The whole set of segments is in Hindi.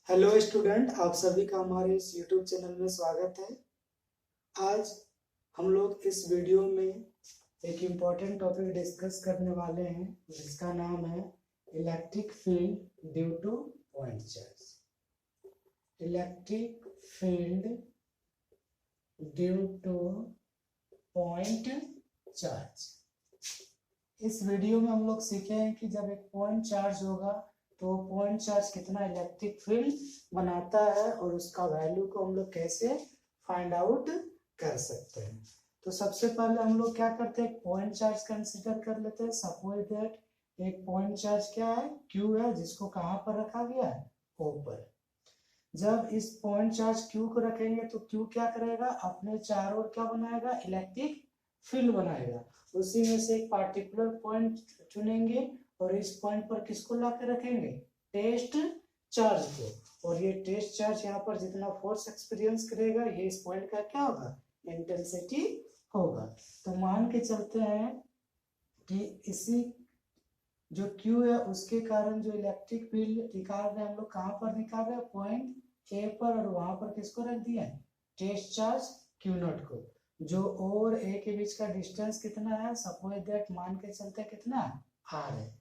हेलो स्टूडेंट, आप सभी का हमारे इस यूट्यूब चैनल में स्वागत है। आज हम लोग इस वीडियो में एक इम्पॉर्टेंट टॉपिक डिस्कस करने वाले हैं जिसका नाम है electric field due two point charge. Electric field due two point charge. इस वीडियो में हम लोग सीखेंगे कि जब एक पॉइंट चार्ज होगा तो पॉइंट चार्ज कितना इलेक्ट्रिक फील्ड बनाता है और उसका वैल्यू को हम लोग कैसे फाइंड आउट कर सकते हैं। तो सबसे पहले हम लोग क्या करते हैं, पॉइंट चार्ज कंसीडर कर लेते हैं। सपोज दैट एक पॉइंट चार्ज क्या है, क्यू है, जिसको कहां पर रखा गया है, ओ पर। जब इस पॉइंट चार्ज क्यू को रखेंगे तो क्यू क्या करेगा, अपने चारों ओर क्या बनाएगा, इलेक्ट्रिक फील्ड बनाएगा। उसी में से एक पार्टिकुलर पॉइंट चुनेंगे और इस पॉइंट पर किसको ला के रखेंगे, टेस्ट चार्ज को। और ये टेस्ट चार्ज यहाँ पर जितना फोर्स एक्सपीरियंस करेगा ये इस पॉइंट का क्या होगा, इंटेंसिटी होगा। तो मान के चलते हैं कि इसी जो Q है उसके कारण जो इलेक्ट्रिक फील्ड निकाल रहे हैं हम लोग, कहाँ पर निकाल रहे हैं, पॉइंट ए पर, और वहां पर किसको रख दिया है, टेस्ट चार्ज Q0 को। जो O और A के बीच का डिस्टेंस कितना है, सपोज दैट मान के चलते कितना R है।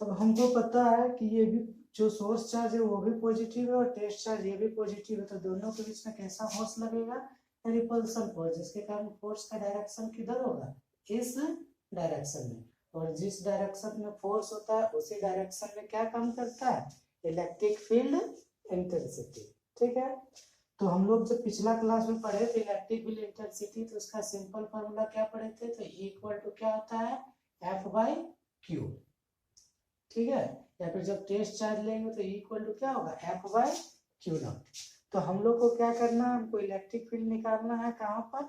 अब हमको पता है कि ये भी जो सोर्स चार्ज है वो भी पॉजिटिव है और टेस्ट चार्ज ये भी पॉजिटिव है, तो दोनों के बीच में कैसा फोर्स लगेगा, रिपल्सन फोर्स, जिसके कारण फोर्स का डायरेक्शन किधर होगा, इस डायरेक्शन में। और जिस डायरेक्शन में फोर्स होता है उसी डायरेक्शन में क्या काम करता है, इलेक्ट्रिक फील्ड इंटेंसिटी। ठीक है, तो हम लोग जब पिछला क्लास में पढ़े थे इलेक्ट्रिक फील्ड इंटेंसिटी, तो उसका सिंपल फॉर्मूला क्या पढ़े थे, तो इक्वल टू क्या होता है, F/Q। ठीक है, या फिर जब टेस्ट चार्ज लेंगे तो इक्वल टू क्या होगा, F/Q0। तो हम लोग को क्या करना है, हमको इलेक्ट्रिक फील्ड निकालना है, कहाँ पर,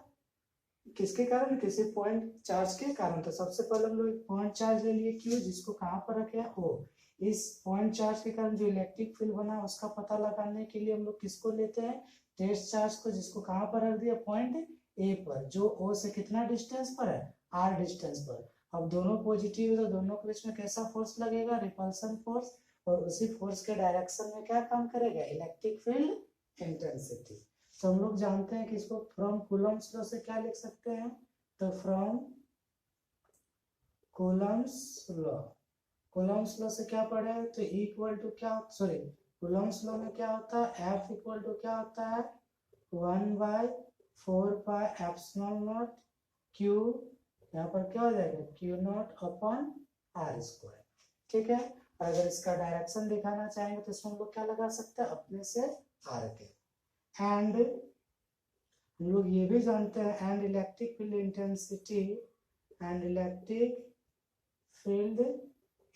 किसके कारण, किसी पॉइंट चार्ज के कारण। तो सबसे पहले हम लोग एक पॉइंट चार्ज ले लिए Q, जिसको कहाँ पर रखे हैं, O। इस पॉइंट चार्ज के कारण जो इलेक्ट्रिक फील्ड बना उसका पता लगाने के लिए हम लोग किसको लेते हैं, टेस्ट चार्ज को, जिसको कहाँ पर रख दिया, पॉइंट ए पर, जो O से कितना डिस्टेंस पर है, R डिस्टेंस पर। अब दोनों पॉजिटिव है तो दोनों के बीच में कैसा फोर्स लगेगा, रिपल्सन फोर्स, और उसी फोर्स के डायरेक्शन में क्या काम करेगा, इलेक्ट्रिक फील्ड इंटेंसिटी। तो हम लोग जानते हैं कि इसको फ्रॉम कूलम्स लॉ से क्या लिख सकते हैं, तो from Coulomb's law, Coulomb's law से क्या पढ़े हैं, तो इक्वल टू क्या, सॉरी, कूलम्स लॉ में क्या होता है, F इक्वल टू क्या होता है, 1/4πε0 Q, यहाँ पर क्या हो जाएगा, Q0/R²। ठीक है, और अगर इसका डायरेक्शन दिखाना चाहेंगे तो इसमें हम लोग क्या लगा सकते हैं, अपने से R के। एंड हम लोग ये भी जानते हैं, and electric field intensity, and electric field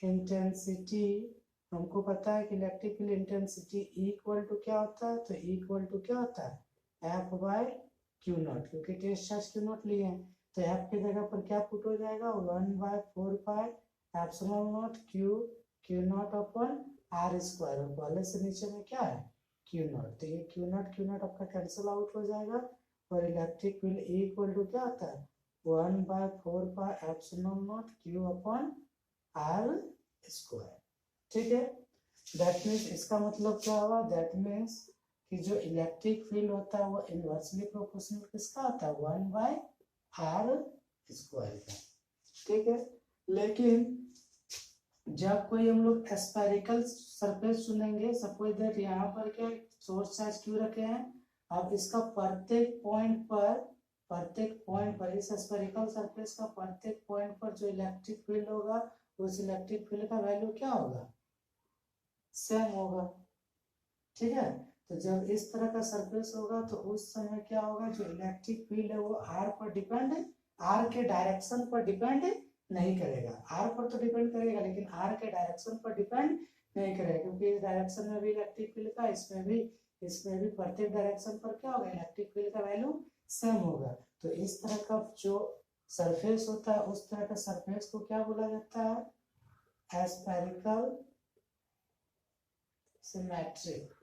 intensity, हमको पता है कि electric field intensity equal to क्या होता है, तो इक्वल टू क्या होता है, F/Q0, क्योंकि टेस्ट चार्ज Q0 लिए हैं तो F की जगह पर क्या पुट हो जाएगा, 1/4πε0 Q0/R², और पहले से नीचे में क्या है, Q0, तो ये Q0 आपका कैंसिल आउट हो जाएगा, और इलेक्ट्रिक फील्ड इक्वल टू क्या होता है, 1/4πε0 Q/R²। ठीक है, दैट मीन्स इसका मतलब क्या हुआ, दैट मीन्स कि जो इलेक्ट्रिक फील्ड होता है वो इनवर्सली प्रोपोर्शनल किसका होता है, 1/R² का। ठीक है, लेकिन जब कोई हम लोग स्फेरिकल सरफेस चुनेंगे, सपोज दैट यहाँ पर क्या सोर्स चार्ज क्यों रखे हैं, अब इसका प्रत्येक पॉइंट पर इस स्फेरिकल सरफेस का प्रत्येक पॉइंट पर जो इलेक्ट्रिक फील्ड होगा उस इलेक्ट्रिक फील्ड का वैल्यू क्या होगा, सेम होगा। ठीक है, तो जब इस तरह का सरफेस होगा तो उस समय क्या होगा, जो इलेक्ट्रिक फील्ड है वो आर पर डिपेंड, आर के डायरेक्शन पर डिपेंड नहीं करेगा, आर पर तो डिपेंड करेगा लेकिन आर के डायरेक्शन पर डिपेंड नहीं करेगा, क्योंकि इस डायरेक्शन में भी इलेक्ट्रिक फील्ड का, इसमें भी प्रत्येक डायरेक्शन पर क्या होगा, इलेक्ट्रिक फील्ड का वैल्यू सेम होगा। तो इस तरह का जो सरफेस होता है उस तरह का सरफेस को क्या बोला जाता है, एस्फेरिकल सिमेट्रिक,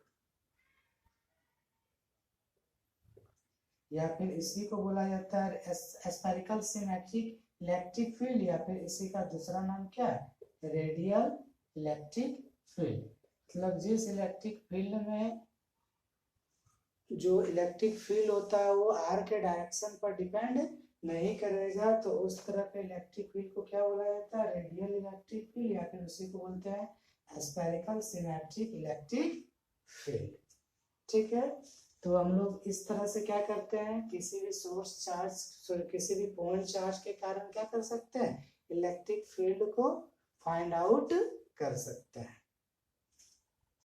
या फिर इसी को बोला जाता है एस्फेरिकल सिमेट्रिक इलेक्ट्रिक फील्ड, या फिर इसी का दूसरा नाम क्या है, रेडियल इलेक्ट्रिक फील्ड। मतलब जिस इलेक्ट्रिक फील्ड में जो इलेक्ट्रिक फील्ड होता है वो आर के डायरेक्शन पर डिपेंड नहीं करेगा, तो उस तरह के इलेक्ट्रिक फील्ड को क्या बोला जाता है, रेडियल इलेक्ट्रिक फील्ड, या फिर उसी को बोलते हैं स्फेरिकल सिमेट्रिक इलेक्ट्रिक फील्ड। ठीक है, तो हम लोग इस तरह से क्या करते हैं, किसी भी सोर्स चार्ज, किसी भी पॉइंट चार्ज के कारण क्या कर सकते हैं, इलेक्ट्रिक फील्ड को फाइंड आउट कर सकते हैं।